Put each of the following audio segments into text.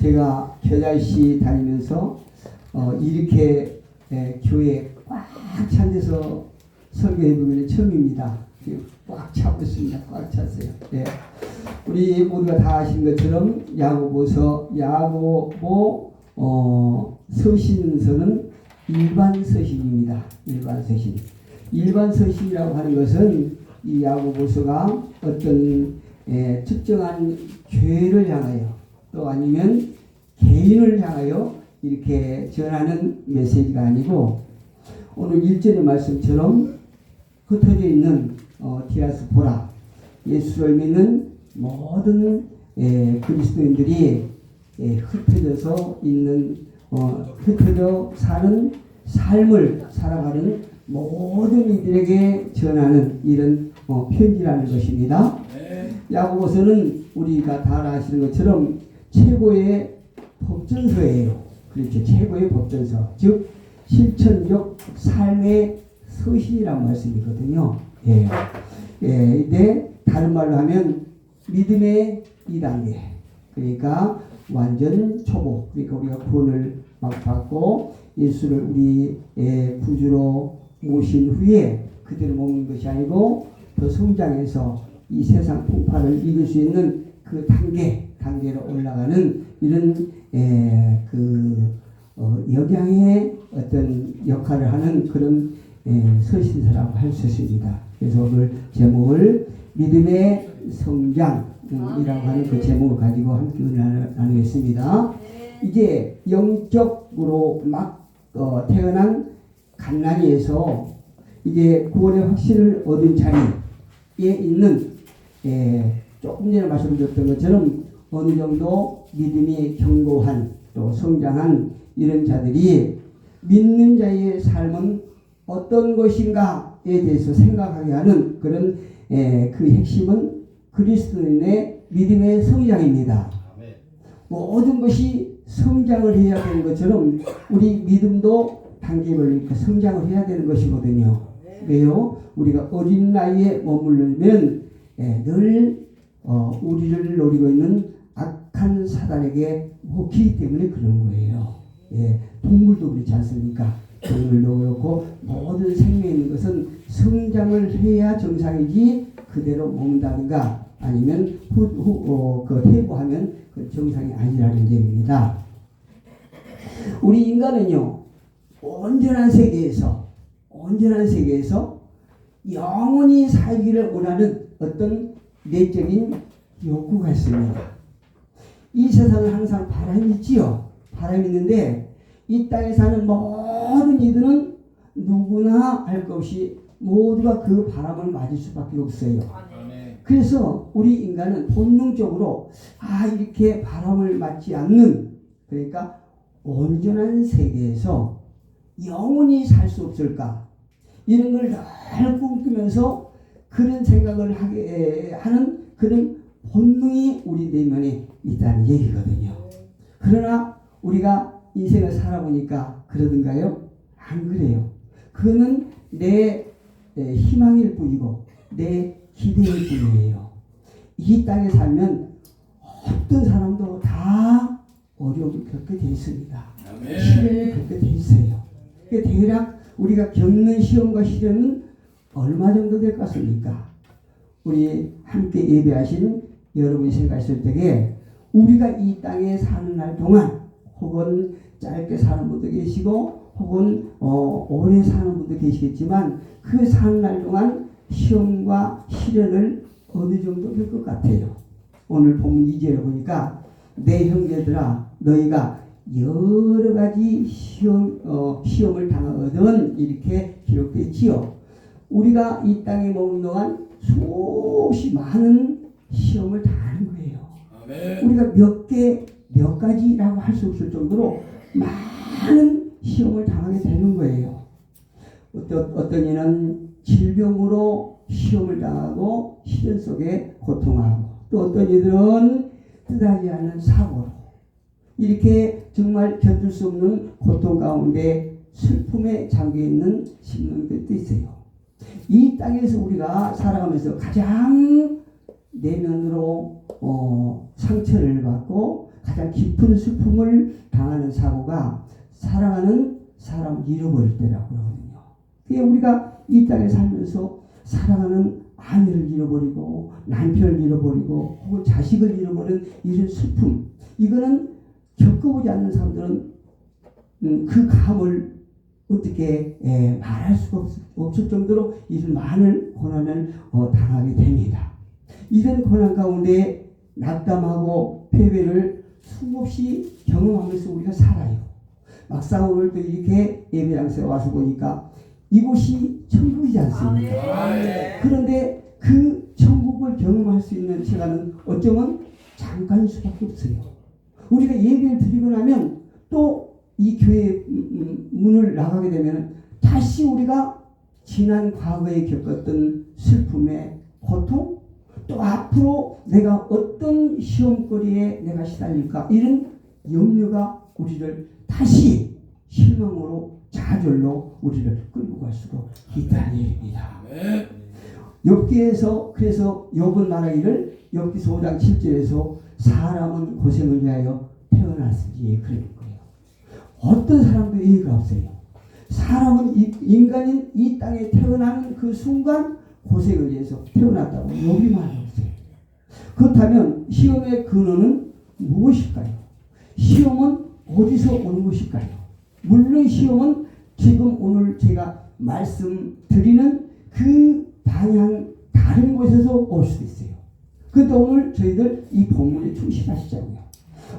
제가 겨자씨 다니면서 이렇게 교회 꽉 찬 데서 설교해 보기는 처음입니다. 꽉 차고 있습니다. 꽉 찼어요. 예. 우리 모두가 다 아시는 것처럼 야고보서 서신서는 일반 서신입니다. 일반 서신. 일반 서신이라고 하는 것은 이 야고보서가 어떤 특정한 교회를 향하여 또 아니면 개인을 향하여 이렇게 전하는 메시지가 아니고 오늘 1절의 말씀처럼 흩어져 있는 디아스포라 예수를 믿는 모든 그리스도인들이 흩어져서 있는 흩어져 사는 삶을 살아가는 모든 이들에게 전하는 이런 편지라는 것입니다. 야고보서는 우리가 다 아시는 것처럼 최고의 법전서예요. 그렇죠. 최고의 법전서. 즉 실천적 삶의 서신이라는 말씀이거든요. 근데 다른 말로 하면 믿음의 2단계. 그러니까 완전 초보. 그러니까 우리가 구원을 막 받고 예수를 우리의 구주로 모신 후에 그대로 먹는 것이 아니고 더 성장해서 이 세상 풍파를 이길 수 있는 그 단계로 올라가는 이런 역양의 어떤 역할을 하는 그런 서신서라고 할 수 있습니다. 그래서 오늘 제목을 믿음의 성장이라고 하는 그 제목을 가지고 함께 은혜를 나누겠습니다. 이제 영적으로 막 태어난 갓난이에서 이제 구원의 확신을 얻은 자리에 있는 조금 전에 말씀드렸던 것처럼 어느 정도 믿음이 견고한 또 성장한 이런 자들이 믿는 자의 삶은 어떤 것인가에 대해서 생각하게 하는 그런 그 핵심은 그리스도인의 믿음의 성장입니다. 모든 것이 성장을 해야 되는 것처럼 우리 믿음도 단계별로 이렇게 성장을 해야 되는 것이거든요. 왜요? 우리가 어린 나이에 머무르면 늘 우리를 노리고 있는 악한 사단에게 먹히기 때문에 그런 거예요. 동물도 그렇지 않습니까? 동물도 그렇고 모든 생명이 있는 것은 성장을 해야 정상이지 그대로 먹는다든가 아니면 퇴보하면 그 정상이 아니라는 얘기입니다. 우리 인간은요 온전한 세계에서 영원히 살기를 원하는 어떤 내적인 욕구가 있습니다. 이 세상은 항상 바람이 있지요. 바람이 있는데 이 땅에 사는 모든 이들은 누구나 알 것 없이 모두가 그 바람을 맞을 수밖에 없어요. 그래서 우리 인간은 본능적으로 이렇게 바람을 맞지 않는 그러니까 온전한 세계에서 영원히 살 수 없을까 이런 걸 늘 꿈꾸면서 그런 생각을 하게 하는 그런 본능이 우리 내면에 있다는 얘기거든요. 그러나 우리가 인생을 살아보니까 그러던가요? 안 그래요. 그거는 내 희망일 뿐이고 내 기대일 뿐이에요. 이 땅에 살면 어떤 사람도 다 어려움을 겪게 돼 있습니다. 시련을 겪게 돼 있어요. 대략 우리가 겪는 시험과 시련은 얼마 정도 될 것 같습니까? 우리 함께 예배하신 여러분이 생각하실 때에 우리가 이 땅에 사는 날 동안 혹은 짧게 사는 분도 계시고 혹은 오래 사는 분도 계시겠지만 그 사는 날 동안 시험과 시련을 어느 정도 될 것 같아요. 오늘 본문 2절에 보니까 내 형제들아 너희가 여러 가지 시험을 당하거든 이렇게 기록되어 있지요. 우리가 이 땅에 머문 동안 수없이 많은 시험을 당하는 거예요. 우리가 몇 가지라고 할 수 없을 정도로 많은 시험을 당하게 되는 거예요. 어떤 이는 질병으로 시험을 당하고 시련 속에 고통하고 또 어떤 이들은 뜻하지 않은 사고로 이렇게 정말 견딜 수 없는 고통 가운데 슬픔에 잠겨있는 심령들도 있어요. 이 땅에서 우리가 살아가면서 가장 내면으로 상처를 받고 가장 깊은 슬픔을 당하는 사고가 사랑하는 사람을 잃어버릴 때라고 하거든요. 그게 우리가 이 땅에 살면서 사랑하는 아내를 잃어버리고 남편을 잃어버리고 혹은 자식을 잃어버리는 이런 슬픔, 이거는 겪어보지 않는 사람들은 그 감을 어떻게 말할 수가 없을 정도로 이런 많은 고난을 당하게 됩니다. 이런 고난 가운데 낙담하고 패배를 수없이 경험하면서 우리가 살아요. 막상 오늘도 이렇게 예배장소에 와서 보니까 이곳이 천국이지 않습니까? 그런데 그 천국을 경험할 수 있는 시간은 어쩌면 잠깐일 수밖에 없어요. 우리가 예배를 드리고 나면 또 이 교회 문을 나가게 되면 다시 우리가 지난 과거에 겪었던 슬픔의 고통, 또 앞으로 내가 어떤 시험거리에 내가 시달릴까, 이런 염려가 우리를 다시 실망으로 좌절로 우리를 끌고 갈 수도 있다는 얘기입니다. 욥기에서 그래서 욥은 말하기를 욥기서 5장 7절에서 사람은 고생을 위하여 태어났으니 그럴 거예요. 어떤 사람도 이해가 없어요. 사람은 인간인 이 땅에 태어나는 그 순간 고생을 위해서 태어났다고 욥이 말했어요. 그렇다면 시험의 근원은 무엇일까요? 시험은 어디서 오는 것일까요? 물론 시험은 지금 오늘 제가 말씀드리는 그 방향 다른 곳에서 올 수도 있어요. 그런데 오늘 저희들 이 본문에 충실하시자고요.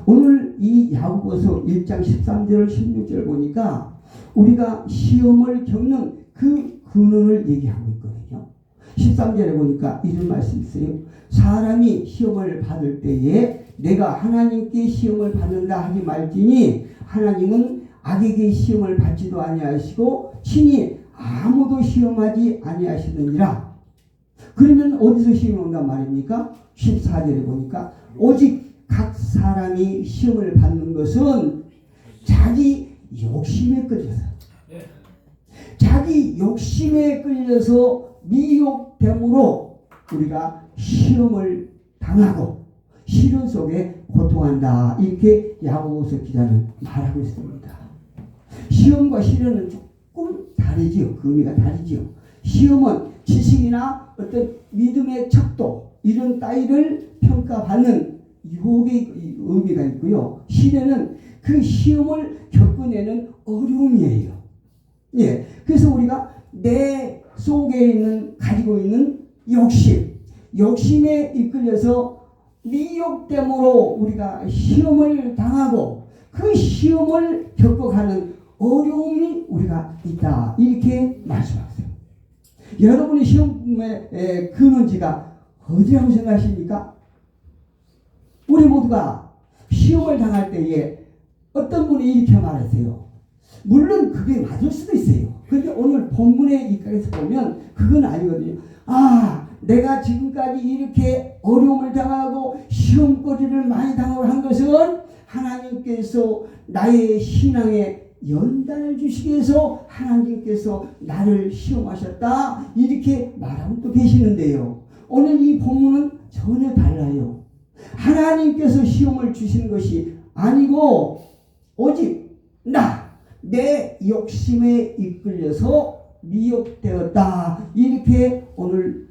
오늘 이 야고보서 1장 13절 16절 보니까 우리가 시험을 겪는 그 근원을 얘기하고 있거든요. 13절에 보니까 이런 말씀이 있어요. 사람이 시험을 받을 때에 내가 하나님께 시험을 받는다 하지 말지니 하나님은 악에게 시험을 받지도 아니하시고 친히 아무도 시험하지 아니하시느니라. 그러면 어디서 시험이 온단 말입니까? 14절에 보니까 오직 각 사람이 시험을 받는 것은 자기 욕심에 끌려서, 자기 욕심에 끌려서 미혹됨으로 우리가 시험을 당하고 시련 속에 고통한다. 이렇게 야고보서 기자는 말하고 있습니다. 시험과 시련은 조금 다르지요. 그 의미가 다르지요. 시험은 지식이나 어떤 믿음의 척도 이런 따위를 평가받는 유혹의 의미가 있고요. 시련은 그 시험을 겪어내는 어려움이에요. 예, 그래서 우리가 내 속에 있는 가지고 있는 욕심에 이끌려서 미혹됨으로 우리가 시험을 당하고 그 시험을 겪어가는 어려움이 우리가 있다. 이렇게 말씀하세요. 여러분의 시험의 근원지가 어디라고 생각하십니까? 우리 모두가 시험을 당할 때에 어떤 분이 이렇게 말하세요. 물론 그게 맞을 수도 있어요. 그런데 오늘 본문에 입각해서 보면 그건 아니거든요. 아, 내가 지금까지 이렇게 어려움을 당하고 시험거리를 많이 당하고 한 것은 하나님께서 나의 신앙에 연단을 주시기 위해서 하나님께서 나를 시험하셨다. 이렇게 말하고 또 계시는데요. 오늘 이 본문은 전혀 달라요. 하나님께서 시험을 주시는 것이 아니고 오직 내 욕심에 이끌려서 미혹되었다. 이렇게 오늘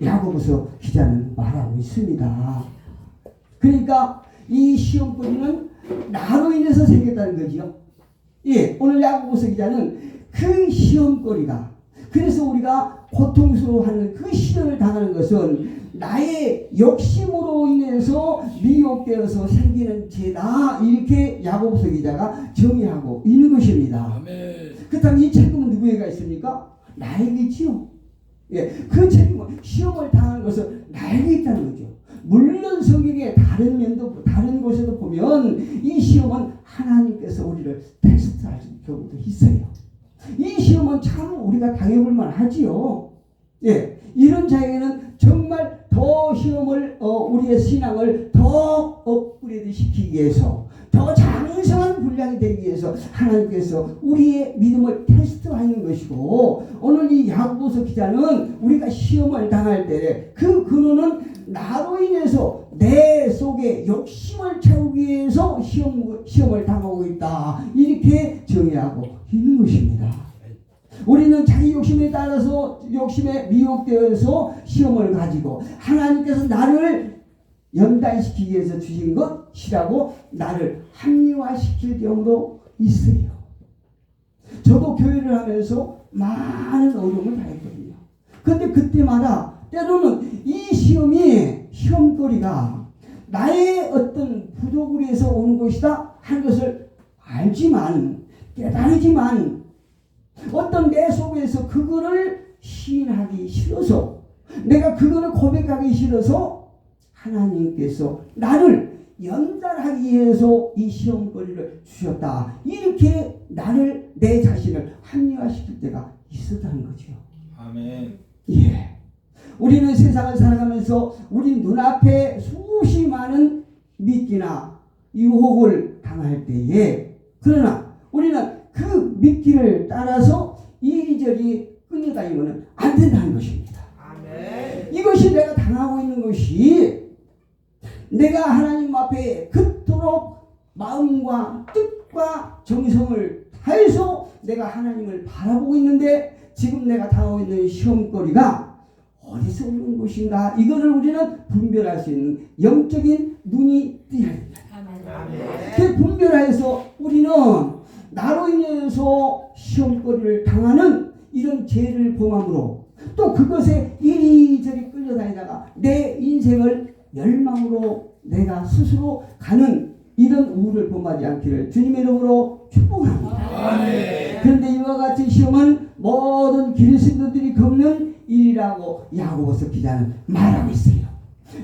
야고보서 기자는 말하고 있습니다. 그러니까 이 시험거리는 나로 인해서 생겼다는 거지요. 예, 오늘 야고보서 기자는 그 시험거리가, 그래서 우리가 고통스러워하는 그 시련을 당하는 것은 나의 욕심으로 인해서 미혹되어서 생기는 죄다. 이렇게 야고보서 기자가 정의하고 있는 것입니다. 그렇다면 이 책임은 누구에게 있습니까? 나에게 있지요. 예, 그 책임은 시험을 당하는 것은 나에게 있다는 거죠. 물론 성경의 다른 곳에도 보면 이 시험은 하나님께서 우리를 테스트할 경우도 있어요. 이 시험은 참 우리가 당해볼 만하지요. 예, 이런 자에게는 정말 더 시험을 우리의 신앙을 더 업그레이드 시키기 위해서, 더 장성한 분량이 되기 위해서 하나님께서 우리의 믿음을 테스트하는 것이고, 오늘 이 야고보서 기자는 우리가 시험을 당할 때 그 근원은 나로 인해서 내 속에 욕심을 채우기 위해서 시험을 당하고 있다. 이렇게 정의하고 있는 것입니다. 우리는 자기 욕심에 따라서 욕심에 미혹되어서 시험을 가지고 하나님께서 나를 연단시키기 위해서 주신 것이라고 나를 합리화시킬 경우도 있어요. 저도 교회를 하면서 많은 어려움을 당했거든요. 그런데 그때마다 때로는 이 시험거리가 나의 어떤 부족을 위해서 오는 것이다 하는 것을 알지만, 깨달지만 어떤 내 속에서 그거를 시인하기 싫어서, 내가 그거를 고백하기 싫어서 하나님께서 나를 연단하기 위해서 이 시험거리를 주셨다. 이렇게 나를, 내 자신을 합리화시킬 때가 있었다는 거죠. 아멘. 예. 우리는 세상을 살아가면서 우리 눈앞에 수없이 많은 미끼나 유혹을 당할 때에, 그러나 우리는 그 미끼를 따라서 이리저리 끌려다니면 안 된다는 것입니다. 아멘. 이것이 내가 당하고 있는 것이, 내가 하나님 앞에 그토록 마음과 뜻과 정성을 다해서 내가 하나님을 바라보고 있는데 지금 내가 당하고 있는 시험거리가 어디서 오는 것인가, 이거를 우리는 분별할 수 있는 영적인 눈이 띄어야 됩니다. 그 분별하여서 우리는 나로 인해서 시험거리를 당하는 이런 죄를 범함으로 또 그것에 이리저리 끌려다니다가 내 인생을 멸망으로 내가 스스로 가는 이런 우를 범하지 않기를 주님의 이름으로 축복합니다. 그런데 이와 같은 시험은 모든 그리스도인들이 겪는 일이라고 야고보서 기자는 말하고 있어요.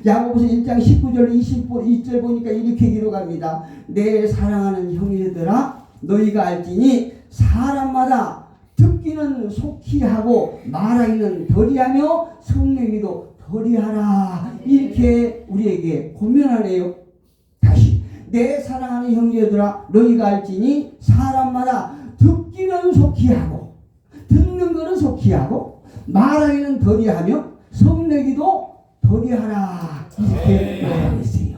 야고보서 1장 19절 22절 보니까 이렇게 기록합니다. 내 사랑하는 형제들아, 너희가 알지니 사람마다 듣기는 속히 하고 말하기는 덜이하며 성내기도 덜이하라. 이렇게 우리에게 권면하네요. 다시, 내 사랑하는 형제들아, 너희가 알지니 사람마다 듣기는 속히 하고, 듣는 것은 속히 하고, 말하기는 덜이하며 성내기도 덜이하라. 이렇게 말하고 있어요.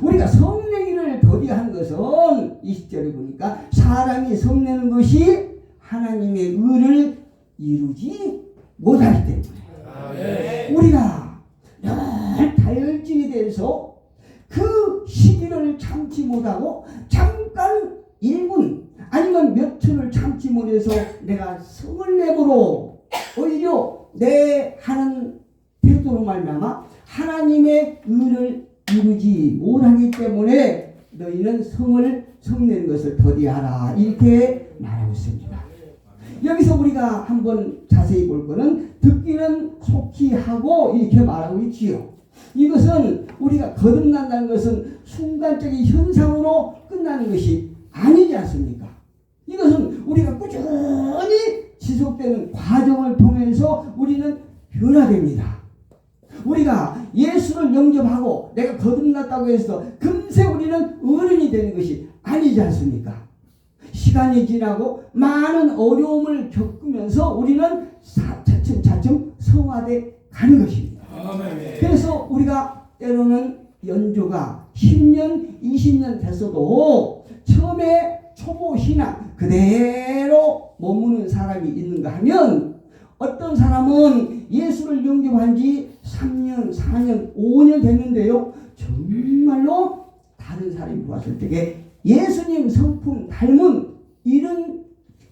우리가 성내기를 덜이하는 것은 20절에 보니까 사람이 성내는 것이 하나님의 의를 이루지 못하기 때문에, 우리가 늘 다혈질이 돼서 그 시기를 참지 못하고 잠깐 1분 아니면 며칠을 참지 못해서 내가 성을 내므로 오히려 내 하는 태도로 말미암아 하나님의 의를 이루지 못하기 때문에 너희는 성내는 것을 더디하라. 이렇게 말하고 있습니다. 여기서 우리가 한번 자세히 볼 것은 듣기는 속히 하고 이렇게 말하고 있지요. 이것은 우리가 거듭난다는 것은 순간적인 현상으로 끝나는 것이 아니지 않습니까? 이것은 우리가 꾸준히 지속되는 과정을 통해서 우리는 변화됩니다. 우리가 예수를 영접하고 내가 거듭났다고 해서 금세 우리는 어른이 되는 것이 아니지 않습니까? 시간이 지나고 많은 어려움을 겪으면서 우리는 차츰 성화돼 가는 것입니다. 아멘. 그래서 우리가 때로는 연조가 10년, 20년 됐어도 처음에 초보 신앙 그대로 머무는 사람이 있는가 하면, 어떤 사람은 예수를 영접한 지 3년, 4년, 5년 됐는데요, 정말로 다른 사람이 보았을 때에 예수님 성품 닮은 이런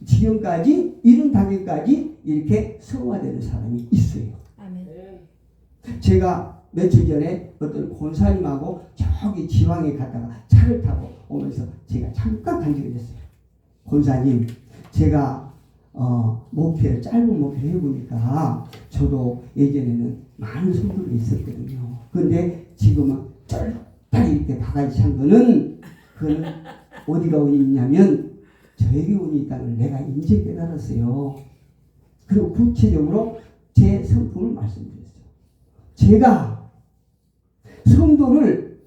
지경까지, 이런 단계까지 이렇게 성화되는 사람이 있어요. 아멘. 제가 며칠 전에 어떤 권사님하고 저기 지방에 갔다가 차를 타고 오면서 제가 잠깐 간증을 했어요. 권사님, 제가 목회를, 짧은 목회를 해보니까 저도 예전에는 많은 성도들이 있었거든요. 그런데 지금은 쫄딱 이렇게 바가지 찬 거는, 그건 어디가 운이 있냐면 저에게 운이 있다는 걸 내가 이제 깨달았어요. 그리고 구체적으로 제 성품을 말씀드렸어요. 제가 성도를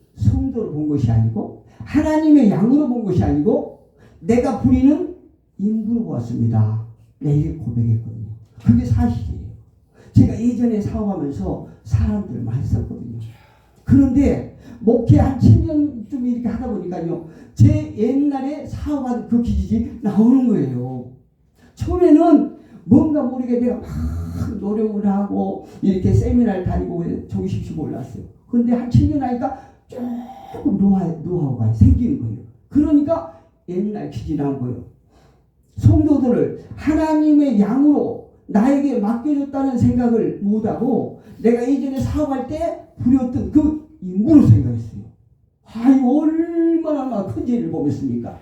본 것이 아니고 하나님의 양으로 본 것이 아니고 내가 부리는 인부로 보았습니다. 이렇게 고백했거든요. 그게 사실이에요. 제가 예전에 사업하면서 사람들 많이 썼거든요. 그런데 목회 한 7년쯤 이렇게 하다 보니까요. 제 옛날에 사업한 그 기질이 나오는 거예요. 처음에는 뭔가 모르게 내가 막 노력을 하고 이렇게 세미나를 다니고 조금씩 몰랐어요. 근데 한 7년 하니까 조금 노하우가 생기는 거예요. 그러니까 옛날 기질이 나온 거예요. 성도들을 하나님의 양으로 나에게 맡겨줬다는 생각을 못하고 내가 예전에 사업할 때 부렸던 그 인물로 생각했어요. 아이 얼마나 큰 죄를 범했습니까?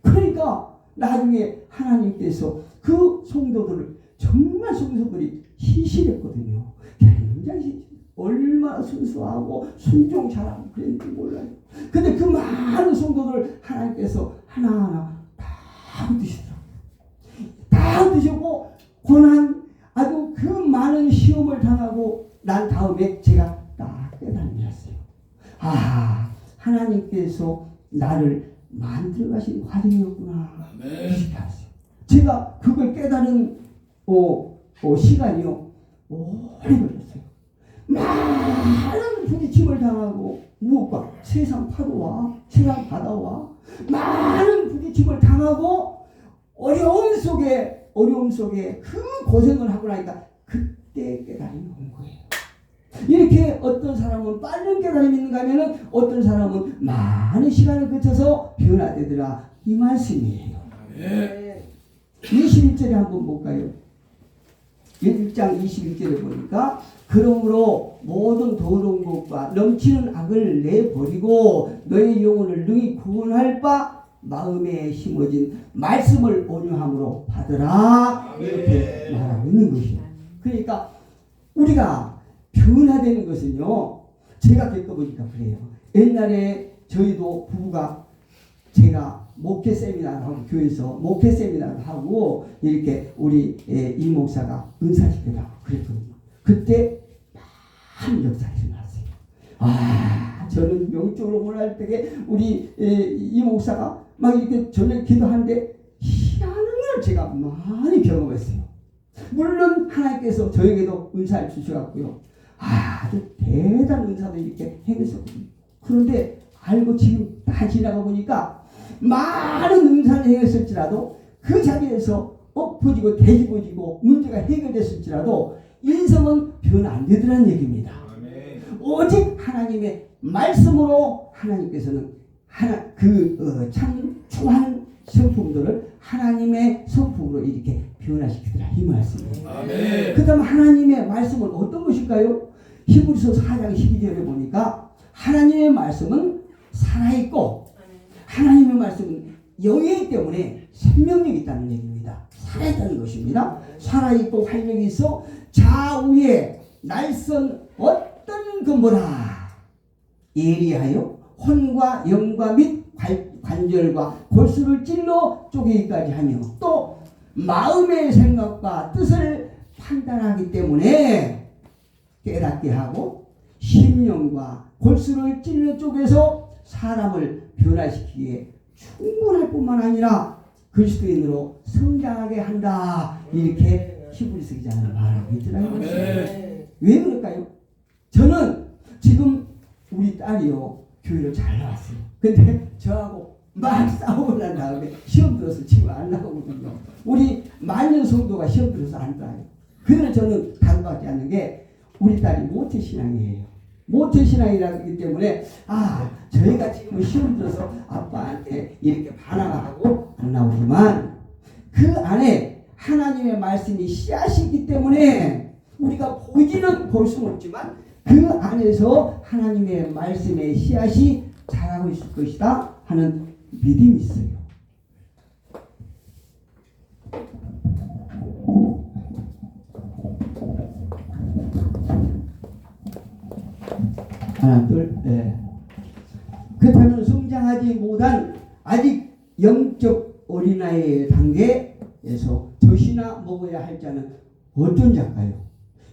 그러니까 나중에 하나님께서 그 성도들을 정말 성도들이 희실했거든요. 굉장히 얼마나 순수하고 순종 잘하고 그랬는지 몰라요. 근데 그 많은 성도들을 하나님께서 하나하나 다 얻으시더라고요. 다 얻으셨고 고난 아주 그 많은 시험을 당하고 난 다음에 제가 딱 깨달았어요. 아, 하나님께서 나를 만들어 가신 과정이었구나. 이렇게 알았어요. 제가 그걸 깨달은 시간이요 오래 걸렸어요. 많은 부딪힘을 당하고 무엇과 세상 파도와 세상 바다와 많은 부딪힘을 당하고 어려움 속에 그 고생을 하고 나니까 그때 깨달음이 온 거예요. 이렇게 어떤 사람은 빠른 깨달음이 있는가 하면은 어떤 사람은 많은 시간을 거쳐서 변화되더라. 이 말씀이에요. 21절에 한번 볼까요? 1장 21절에 보니까 그러므로 모든 더러운 것과 넘치는 악을 내버리고 너의 영혼을 능히 구원할 바 마음에 심어진 말씀을 온유함으로 받으라. 이렇게 말하고 있는 것이에요. 그러니까 우리가 변화되는 것은요, 제가 겪어보니까 그래요. 옛날에 저희도 부부가 제가 목회 세미나를 하고 교회에서 목회 세미나를 하고 이렇게 우리 이 목사가 은사시키다가 그랬거든요. 그때 많은 역사가 일어났어요. 아, 저는 영적으로 올라갈 때에 우리 이 목사가 막 이렇게 저녁 기도하는데 희한한 걸 제가 많이 경험했어요. 물론 하나님께서 저에게도 은사를 주셔갖고요. 아주 대단한 은사도 이렇게 행했었거든요. 그런데 알고 지금 다 지나가 보니까 많은 은사를 행했을지라도 그 자리에서 엎어지고 뒤집어지고 문제가 해결됐을지라도 인성은 변화 안 되더라는 얘기입니다. 오직 하나님의 말씀으로 하나님께서는 참 초한 성품들을 하나님의 성품으로 이렇게 변화시키더라 이 말씀이에요. 그 다음 하나님의 말씀은 어떤 것일까요? 히브리서 4장 12절에 보니까 하나님의 말씀은 살아있고 하나님의 말씀은 영이기 때문에 생명력이 있다는 얘기입니다. 살아있다는 것입니다. 살아있고 활력이 있어 좌우에 날선 어떤 근보다 예리하여 혼과 영과 및 관절과 골수를 찔러 쪼개기까지 하며 또 마음의 생각과 뜻을 판단하기 때문에 깨닫게 하고 심령과 골수를 찔러 쪼개서 사람을 변화시키기에 충분할 뿐만 아니라 그리스도인으로 성장하게 한다. 이렇게 히브리서 기자는 말하고 있더라고요. 왜 그럴까요? 저는 지금 우리 딸이요 교회를 잘 나왔어요. 근데 저하고 막 싸우고 난 다음에 시험 들어서 지금 안 나오거든요. 우리 만년 성도가 시험 들어서 안 나와요. 그래서 저는 단박지 않는 게 우리 딸이 모태신앙이에요. 모태신앙이라기 때문에 저희가 지금 시험 들어서 아빠한테 이렇게 반항하고 안 나오지만 그 안에 하나님의 말씀이 씨앗이 있기 때문에 우리가 보이지는 볼 수는 없지만 그 안에서 하나님의 말씀의 씨앗이 자라고 있을 것이다 하는 믿음이 있어요. 하나, 둘, 네. 그렇다면 성장하지 못한 아직 영적 어린아이의 단계에서 젖이나 먹어야 할 자는 어떤 자일까요?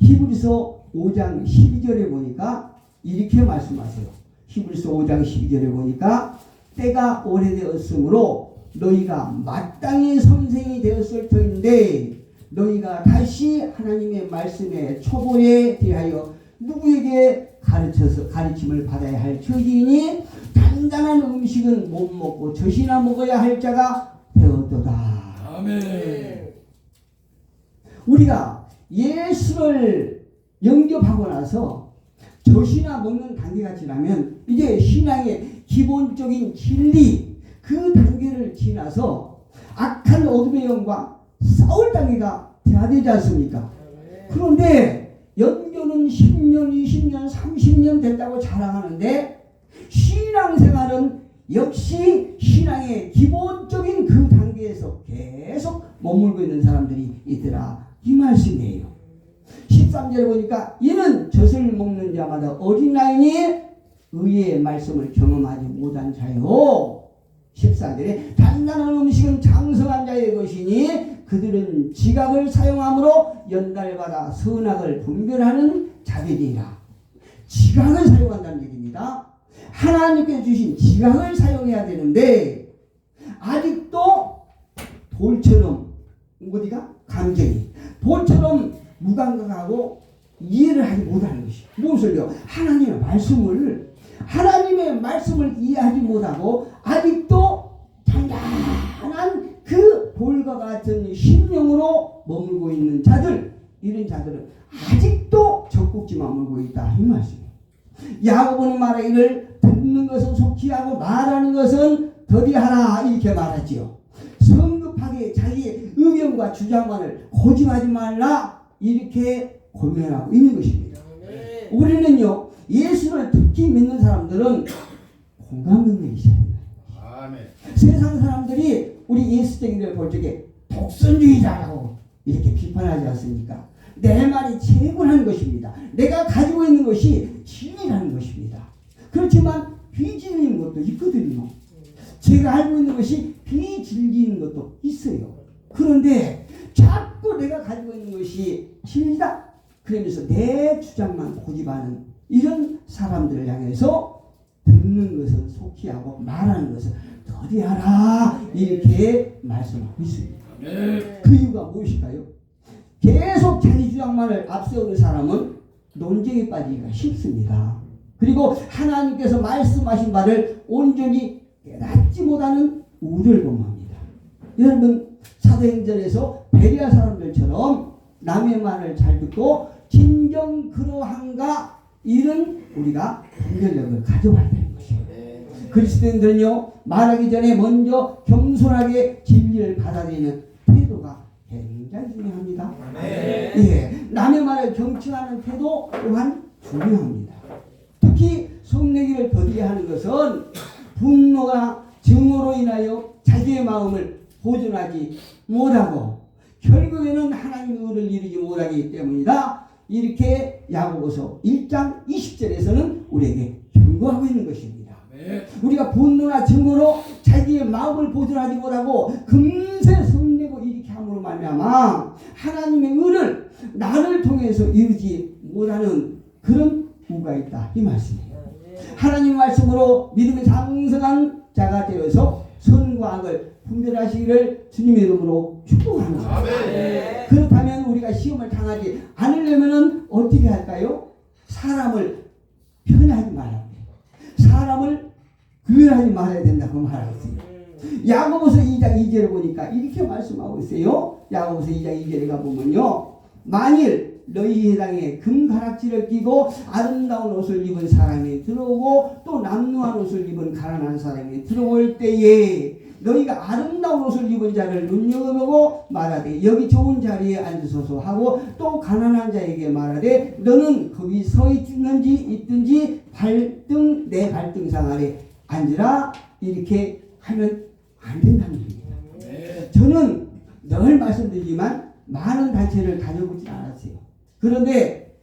히브리서 5장 12절에 보니까 이렇게 말씀하세요. 히브리서 5장 12절에 보니까 때가 오래되었으므로 너희가 마땅히 선생이 되었을 터인데 너희가 다시 하나님의 말씀의 초보에 대하여 누구에게 가르침을 받아야 할 처지이니 단단한 음식은 못 먹고 젖이나 먹어야 할 자가 되었도다. 아멘. 우리가 예수를 영접하고 나서 젖이나 먹는 단계가 지나면 이제 신앙의 기본적인 진리 그 단계를 지나서 악한 어둠의 영과 싸울 단계가 돼야 되지 않습니까? 그런데 연교는 10년, 20년, 30년 됐다고 자랑하는데 신앙생활은 역시 신앙의 기본적인 그 단계에서 계속 머물고 있는 사람들이 있더라. 이 말씀이에요. 13절에 보니까 이는 젖을 먹는 자마다 어린아이니 의의 말씀을 경험하지 못한 자요. 14절에 단단한 음식은 장성한 자의 것이니 그들은 지각을 사용함으로 연달받아 선악을 분별하는 자들이라. 지각을 사용한다는 얘기입니다. 하나님께 주신 지각을 사용해야 되는데 아직도 돌처럼 어디가? 감정이 돌처럼 무감각하고 이해를 하지 못하는 것이 무엇을요? 하나님의 말씀을 이해하지 못하고 아직도 단단한 그 돌과 같은 심령으로 머물고 있는 자들, 이런 자들은 아직도 적국지 머물고 있다 이 말씀이에요. 야고보는 말하기를 듣는 것은 속히 하고 말하는 것은 더디하라 이렇게 말하지요. 성급하게 자기의 의견과 주장만을 고집하지 말라 이렇게 고면하고 있는 것입니다. 우리는요 예수를 특히 믿는 사람들은 공감 능력이 있어야 된다. 아멘. 세상 사람들이 우리 예수쟁이를 볼 적에 독선주의자라고 이렇게 비판하지 않습니까? 내 말이 최고라는 것입니다. 내가 가지고 있는 것이 진리라는 것입니다. 그렇지만 비진리인 것도 있거든요. 제가 알고 있는 것이 비진리인 것도 있어요. 그런데 자꾸 내가 가지고 있는 것이 진리다. 그러면서 내 주장만 고집하는 이런 사람들을 향해서 듣는 것은 속히 하고 말하는 것은 더디하라 이렇게 말씀하고 있습니다. 그 이유가 무엇일까요? 계속 자기 주장만을 앞세우는 사람은 논쟁에 빠지기가 쉽습니다. 그리고 하나님께서 말씀하신 바를 온전히 깨닫지 못하는 우를 범합니다. 여러분 사도행전에서 베레아 사람들처럼 남의 말을 잘 듣고 진정 그러한가 이런 우리가 분별력을 가져와야 되는 것이에요. 그리스도인들은요 말하기 전에 먼저 겸손하게 진리를 받아들이는 태도가 굉장히 중요합니다. 예, 남의 말을 경청하는 태도 또한 중요합니다. 특히 성내기를 더디하는 것은 분노가 증오로 인하여 자기의 마음을 보존하지 못하고 결국에는 하나님의 의를 이루지 못하기 때문이다. 이렇게 야고보서 1장 20절에서는 우리에게 경고하고 있는 것입니다. 우리가 분노나 증오로 자기의 마음을 보존하지 못하고 금세 성내고 이렇게 함으로 말미암아 하나님의 의를 나를 통해서 이루지 못하는 그런 우가 있다 이 말씀이에요. 하나님 말씀으로 믿음의 장성한 자가 되어서 선과 악을 분별하시기를 주님의 이름으로 축복합니다. 그렇다면 우리가 시험을 당하지 않으려면 어떻게 할까요? 사람을 편애하지 말아야 돼요. 사람을 구별하지 말아야 된다고 말하고 있어요. 야고보서 2장 2절을 보니까 이렇게 말씀하고 있어요. 야고보서 2장 2절에 가보면요. 만일 너희 해당에 금가락지를 끼고 아름다운 옷을 입은 사람이 들어오고 또 남루한 옷을 입은 가난한 사람이 들어올 때에 너희가 아름다운 옷을 입은 자를 눈여겨보고 말하되 여기 좋은 자리에 앉으소서 하고 또 가난한 자에게 말하되 너는 거기 서 있든지 내 발등상 아래 앉으라 이렇게 하면 안 된다는 얘기입니다. 저는 늘 말씀드리지만 많은 단체를 다녀보지 않았어요. 그런데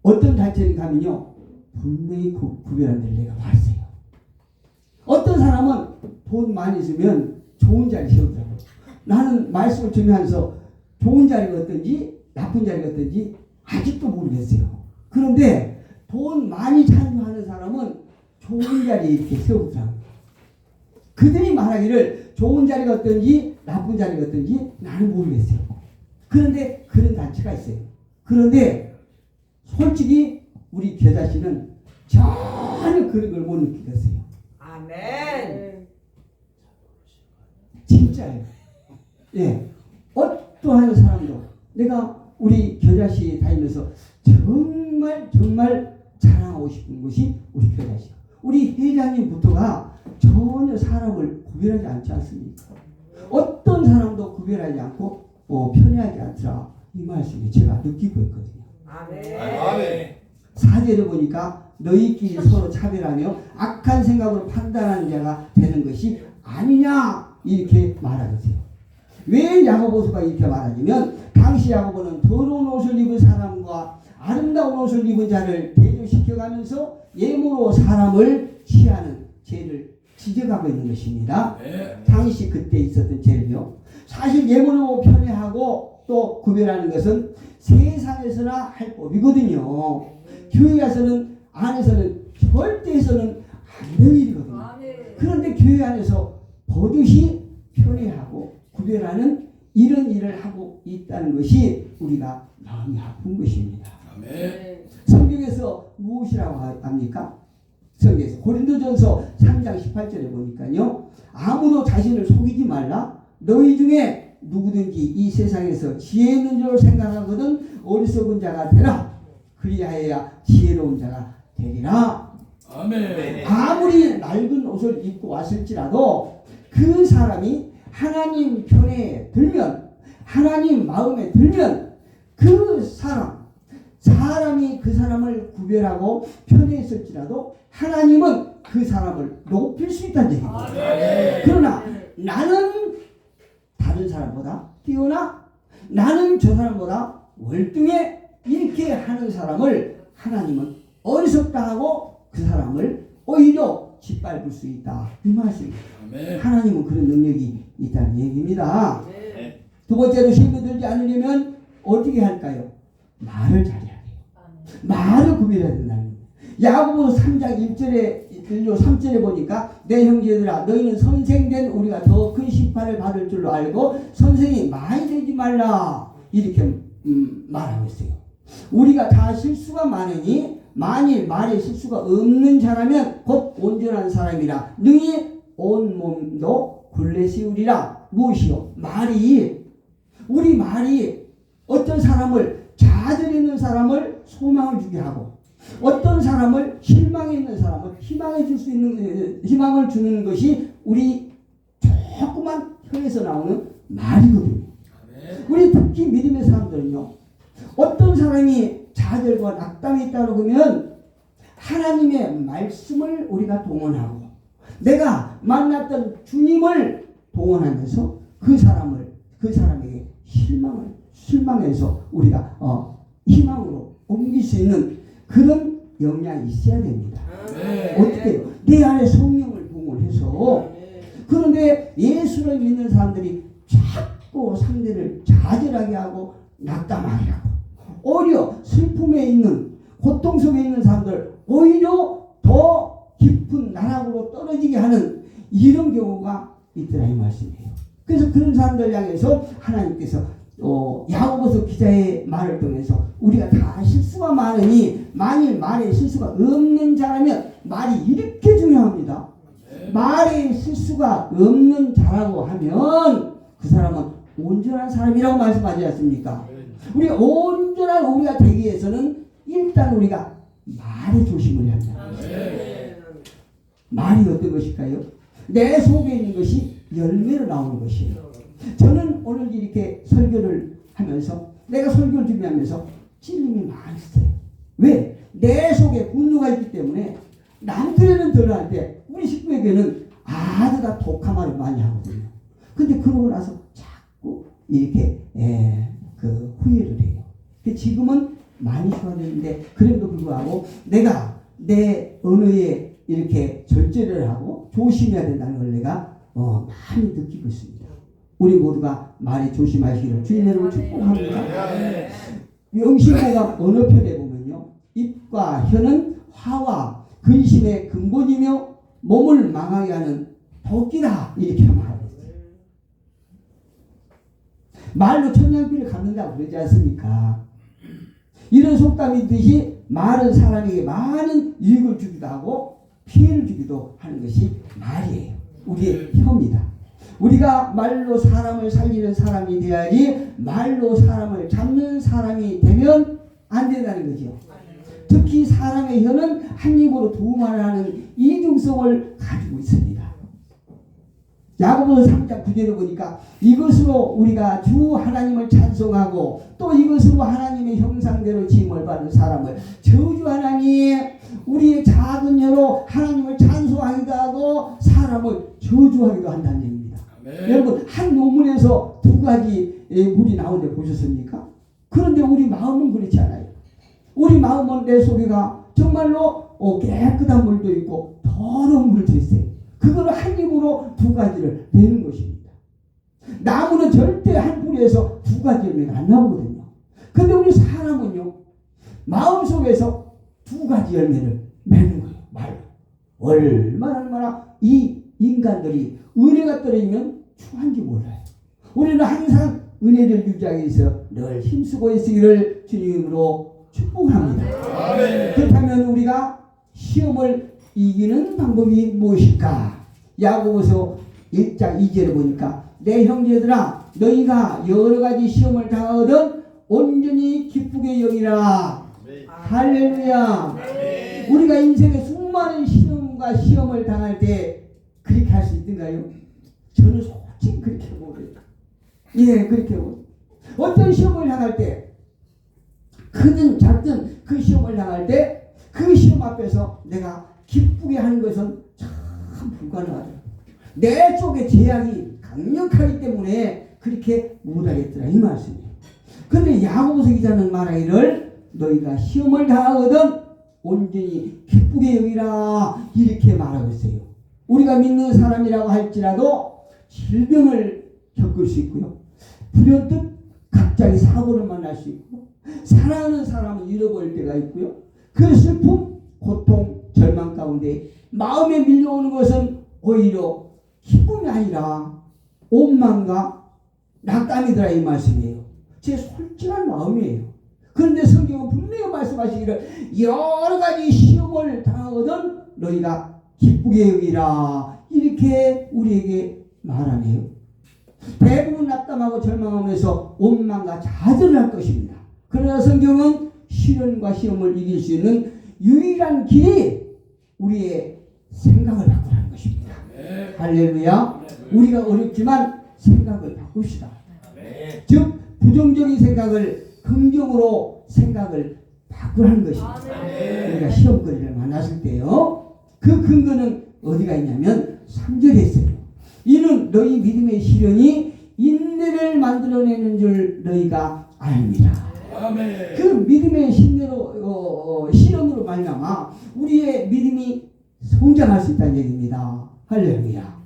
어떤 단체를 가면요 분명히 구별한 데를 내가 봤어요. 어떤 사람은 돈 많이 있으면 좋은 자리 세우더라고요. 나는 말씀을 들으면서 좋은 자리가 어떤지 나쁜 자리가 어떤지 아직도 모르겠어요. 그런데 돈 많이 찬조하는 사람은 좋은 자리에 이렇게 세우더라고요. 그들이 말하기를 좋은 자리가 어떤지 나쁜 자리가 어떤지 나는 모르겠어요. 그런데 그런 단체가 있어요. 그런데 솔직히 우리 겨자씨는 전혀 그런 걸 못 느끼겠어요. 아멘. 진짜예요. 예. 어떠한 사람도 내가 우리 겨자씨 다니면서 정말 자랑하고 싶은 것이 우리 겨자씨. 우리 회장님부터가 전혀 사람을 구별하지 않지 않습니까? 어떤 사람도 구별하지 않고 편애하지 않더라. 이 말씀이 제가 느끼고 있거든요. 아멘. 아멘. 사제를 보니까 너희끼리 서로 차별하며 악한 생각으로 판단하는 자가 되는 것이 아니냐 이렇게 말하세요. 왜 야고보서가 이렇게 말하냐면 당시 야고보는 더러운 옷을 입은 사람과 아름다운 옷을 입은 자를 대조시켜가면서 예물로 사람을 취하는 죄를 지적하고 있는 것입니다. 네. 당시 그때 있었던 죄를요. 사실 예물로 편애하고 또 구별하는 것은 세상에서나 할 법이거든요. 교회 안에서는 절대 해서는 안 되는 일이거든요. 그런데 교회 안에서 버젓이 편애하고 구별하는 이런 일을 하고 있다는 것이 우리가 마음이 아픈 것입니다. 아멘. 성경에서 무엇이라고 합니까? 성경에서 고린도전서 3장 18절에 보니까요. 아무도 자신을 속이지 말라. 너희 중에 누구든지 이 세상에서 지혜 있는 줄 생각하거든 어리석은 자가 되라. 그리하여야 지혜로운 자가 되리라. 아멘. 아무리 낡은 옷을 입고 왔을지라도 그 사람이 하나님 편에 들면 하나님 마음에 들면 그 사람이 그 사람을 구별하고 편애했을지라도 하나님은 그 사람을 높일 수 있다는 얘기입니다. 그러나 나는 다른 사람보다 뛰어나 나는 저 사람보다 월등해 이렇게 하는 사람을 하나님은 어리석다 하고 그 사람을 오히려 짓밟을 수 있다. 이 말씀입니다. 아멘. 하나님은 그런 능력이 있다는 얘기입니다. 네. 두 번째로 시험에 들지 않으려면 어떻게 할까요? 말을 잘해야 돼요. 말을 구별해야 된다는 거예요. 야고보 3장 1절에 3절에 보니까 내 형제들아 너희는 선생된 우리가 더 큰 심판을 받을 줄로 알고 선생이 많이 되지 말라 이렇게 말하고 있어요. 우리가 다 실수가 많으니 만일 말에 실수가 없는 자라면 곧 온전한 사람이라 능히 온 몸도 굴레 씌우리라. 무엇이요? 우리 말이 어떤 사람을 좌절에 있는 사람을 소망을 주게 하고 어떤 사람을 실망에 있는 사람을 희망을 주는 것이 우리 조그만 혀에서 나오는 말이거든요. 우리 특히 믿음의 사람들은요. 어떤 사람이 좌절과 낙담이 있다고 하면 하나님의 말씀을 우리가 동원하고 내가 만났던 주님을 동원하면서 그 사람에게 실망해서 우리가 희망으로 옮길 수 있는 그런 역량이 있어야 됩니다. 어떻게 해요? 내 안에 성령을 동원해서 그런데 예수를 믿는 사람들이 자꾸 상대를 좌절하게 하고 낙담하게 하고 오히려 슬픔에 있는 고통 속에 있는 사람들 오히려 더 깊은 나락으로 떨어지게 하는 이런 경우가 있더라 이 말씀이에요. 그래서 그런 사람들 향해서 하나님께서 야고보서 기자의 말을 통해서 우리가 다 실수가 많으니 만일 말에 실수가 없는 자라면 말이 이렇게 중요합니다. 말에 실수가 없는 자라고 하면 그 사람은 온전한 사람이라고 말씀하지 않습니까? 우리 온전한 우리가 되기 위해서는 일단 우리가 말에 조심을 해야 합니다. 말이 어떤 것일까요? 내 속에 있는 것이 열매로 나오는 것이에요. 저는 오늘 이렇게 설교를 하면서 내가 설교를 준비하면서 찔림이 많이 있어요. 왜? 내 속에 분노가 있기 때문에 남들에는 덜한데 우리 식구에게는 아주 다 독한 말을 많이 하거든요. 근데 그러고 나서 자꾸 이렇게 후회를 해요. 지금은 많이 좋아졌는데 그래도 불구하고 내가 내 언어에 이렇게 절제를 하고 조심해야 된다는 걸 내가 많이 느끼고 있습니다. 우리 모두가 말에 조심하시기를 주님의 이름으로 축복합니다. 영신호가 언어편에 보면요. 입과 혀는 화와 근심의 근본이며 몸을 망하게 하는 도끼다 이렇게 말하고 있어요. 말로 천냥비를 갚는다고 그러지 않습니까? 이런 속담이 있듯이 말은 사람에게 많은 이익을 주기도 하고 피해를 주기도 하는 것이 말이에요. 우리의 혀입니다. 우리가 말로 사람을 살리는 사람이 돼야지 말로 사람을 잡는 사람이 되면 안 된다는 거죠. 특히 사람의 혀는 한 입으로 두 말을 하는 이중성을 가지고 있습니다. 야고보서 3장 9절을 보니까 이것으로 우리가 주 하나님을 찬송하고 또 이것으로 하나님의 형상대로 지음을 받은 사람을 저주하나니 우리의 작은 혀로 하나님을 찬송하기도 하고 사람을 저주하기도 한다는 얘기입니다. 아멘. 여러분 한 논문에서 두 가지 물이 나오는데 보셨습니까? 그런데 우리 마음은 그렇지 않아요. 우리 마음은 내 속에가 정말로 깨끗한 물도 있고 더러운 물도 있어요. 그거를 한 입으로 두 가지를 내는 것입니다. 나무는 절대 한 뿌리에서 두 가지 열매가 안 나오거든요. 근데 우리 사람은요, 마음속에서 두 가지 열매를 맺는 거예요. 말로. 얼마나 이 인간들이 은혜가 떨어지면 추한지 몰라요. 우리는 항상 은혜를 유지하기 위해서 늘 힘쓰고 있으기를 주님으로 축복합니다. 아멘. 그렇다면 우리가 시험을 이기는 방법이 무엇일까? 야고보서 1장 2절에 보니까 내 형제들아 너희가 여러 가지 시험을 당하거든 온전히 기쁘게 여기라. 할렐루야. 우리가 인생에 수많은 시험과 시험을 당할 때 그렇게 할 수 있던가요? 저는 솔직히 그렇게 못해요. 예, 그렇게 못해요. 어떤 시험을 당할 때 크든 작든 그 시험을 당할 때 그 시험 앞에서 내가 기쁘게 하는 것은 참 불가능하다. 내 속에 제약이 강력하기 때문에 그렇게 못하겠더라 이 말씀이에요. 근데 야고보서 기자는 말하기를 너희가 시험을 당하거든 온전히 기쁘게 여기라 이렇게 말하고 있어요. 우리가 믿는 사람이라고 할지라도 질병을 겪을 수 있고요. 불현듯 갑자기 사고를 만날 수 있고 사랑하는 사람을 잃어버릴 때가 있고요. 그 슬픔, 고통, 절망 가운데 마음에 밀려오는 것은 오히려 기쁨이 아니라 원망과 낙담이더라 이 말씀이에요. 제 솔직한 마음이에요. 그런데 성경은 분명히 말씀하시기를 여러 가지 시험을 당하거든 너희가 기쁘게 여기라 이렇게 우리에게 말하네요. 대부분 낙담하고 절망하면서 원망과 좌절을 할 것입니다. 그러나 성경은 시련과 시험을 이길 수 있는 유일한 길이 우리의 생각을 바꾸라는 것입니다. 네. 할렐루야. 네. 우리가 어렵지만 생각을 바꿉시다. 네. 즉 부정적인 생각을 긍정으로 생각을 바꾸라는 것입니다. 네. 우리가 시험거리를 만났을 때요. 그 근거는 어디가 있냐면 3절에 있어요. 이는 너희 믿음의 시련이 인내를 만들어내는 줄 너희가 압니다. 아멘. 그 믿음의 시련으로 말미암아 우리의 믿음이 성장할 수 있다는 얘기입니다. 할렐루야.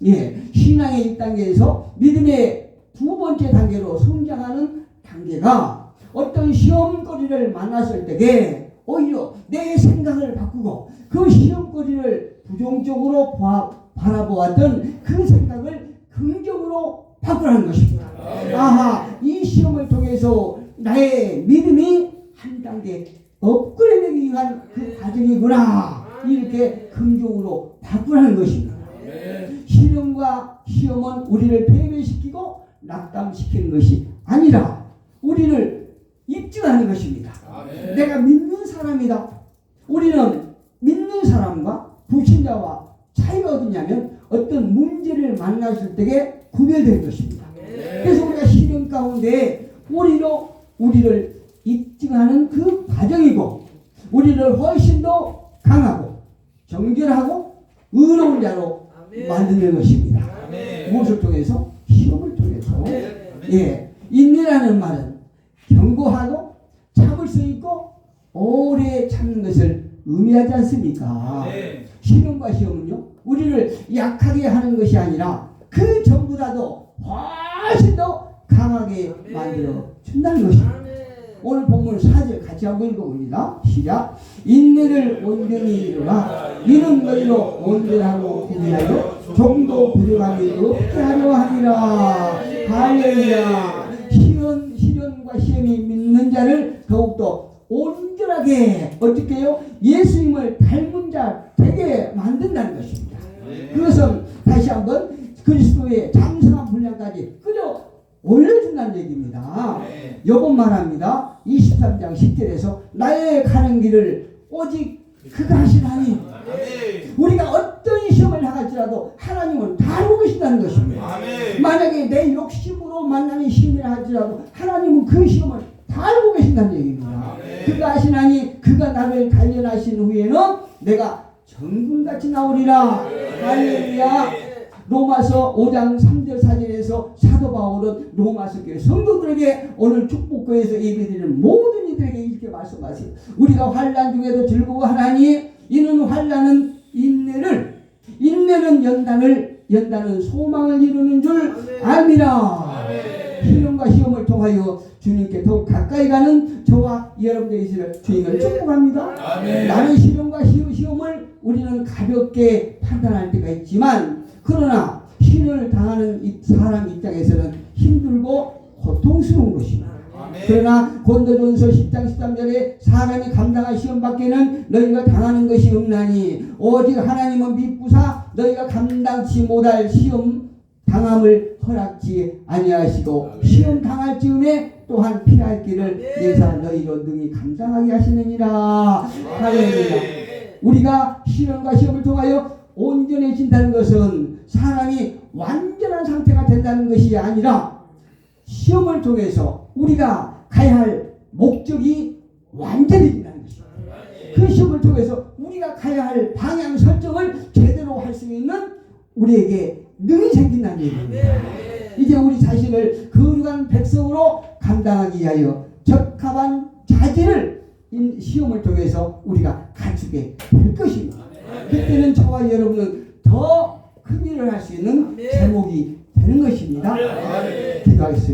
예, 신앙의 1단계에서 믿음의 두 번째 단계로 성장하는 단계가 어떤 시험거리를 만났을 때에 오히려 내 생각을 바꾸고 그 시험거리를 부정적으로 바라보았던 그 생각을 긍정으로 바꾸라는 것입니다. 아하, 이 시험을 통해서 나의 믿음이 한 단계 업그레이드되기 위한 그 과정이구나 이렇게 긍정으로 바꾸라는 것입니다. 시련과 시험은 우리를 패배시키고 낙담시키는 것이 아니라 우리를 입증하는 것입니다. 내가 믿는 사람이다. 우리는 믿는 사람과 불신자와 차이가 어디냐면 어떤 문제를 만났을 때에 구별되는 것입니다. 그래서 우리가 시련 가운데 우리를 입증하는 그 과정이고 우리를 훨씬 더 강하고 정결하고 의로운 자로 만드는 것입니다. 무엇을 통해서? 시험을 통해서. 예, 인내라는 말은 견고하고 참을 수 있고 오래 참는 것을 의미하지 않습니까? 시련과 시험은요 우리를 약하게 하는 것이 아니라 그 전보다도 훨씬 더 강하게 만들어 준다는 것입니다. 오늘 본문 4절 같이 한번 읽어봅니다. 시작. 인내를 온전히 이루라. 이는 너희로 온전하고 구비하여 조금도 부족함이 없게 하려 하니라. 할렐루야. 시련과 시험이 믿는 자를 더욱더 온전하게 어떻게 해요? 예수님을 닮은 자 되게 만든다는 것입니다. 그것은 다시 한번 그리스도의 장성한 분량까지 끌어 올려준다는 얘기입니다. 요번 말합니다. 23장 10절에서 나의 가는 길을 오직 그가 하시나니 우리가 어떤 시험을 나갈지라도 하나님은 다 알고 계신다는 것입니다. 만약에 내 욕심으로 만나는 시험이라 할지라도 하나님은 그 시험을 다 알고 계신다는 얘기입니다. 그가 하시나니 그가 나를 단련하신 후에는 내가 정금같이 나오리라. 할렐루야. 로마서 5장 3절 4절에서 사도 바울은 로마서 교회 성도들에게 오늘 축복교회에서 예배드리는 모든 이들에게 이렇게 말씀하세요. 우리가 환난 중에도 즐거워하나니 이는 환난은 인내는 연단은 소망을 이루는 줄 암이라. 시험과 시험을 통하여 주님께 더욱 가까이 가는 저와 여러분들이 있으를 주님을 축복합니다. 나는 시험과 시험을 우리는 가볍게 판단할 때가 있지만 그러나 시련을 당하는 사람 입장에서는 힘들고 고통스러운 것입니다. 그러나 고린도전서 10장 13절에 사람이 감당할 시험 밖에는 너희가 당하는 것이 없나니 오직 하나님은 미쁘사 너희가 감당치 못할 시험 당함을 허락지 아니하시고 시험 당할 즈음에 또한 피할 길을 내사 너희로 능히 감당하게 하시느니라. 할렐루야. 우리가 시련과 시험을 통하여 온전해진다는 것은 사람이 완전한 상태가 된다는 것이 아니라 시험을 통해서 우리가 가야 할 목적이 완전해진다는 것입니다. 그 시험을 통해서 우리가 가야 할 방향 설정을 제대로 할 수 있는 우리에게 능이 생긴다는 얘기입니다. 이제 우리 자신을 거룩한 백성으로 감당하기 위하여 적합한 자질을 시험을 통해서 우리가 갖추게 될 것입니다. 그때는 저와 여러분은 더 큰 일을 할 수 있는 제목이 되는 것입니다.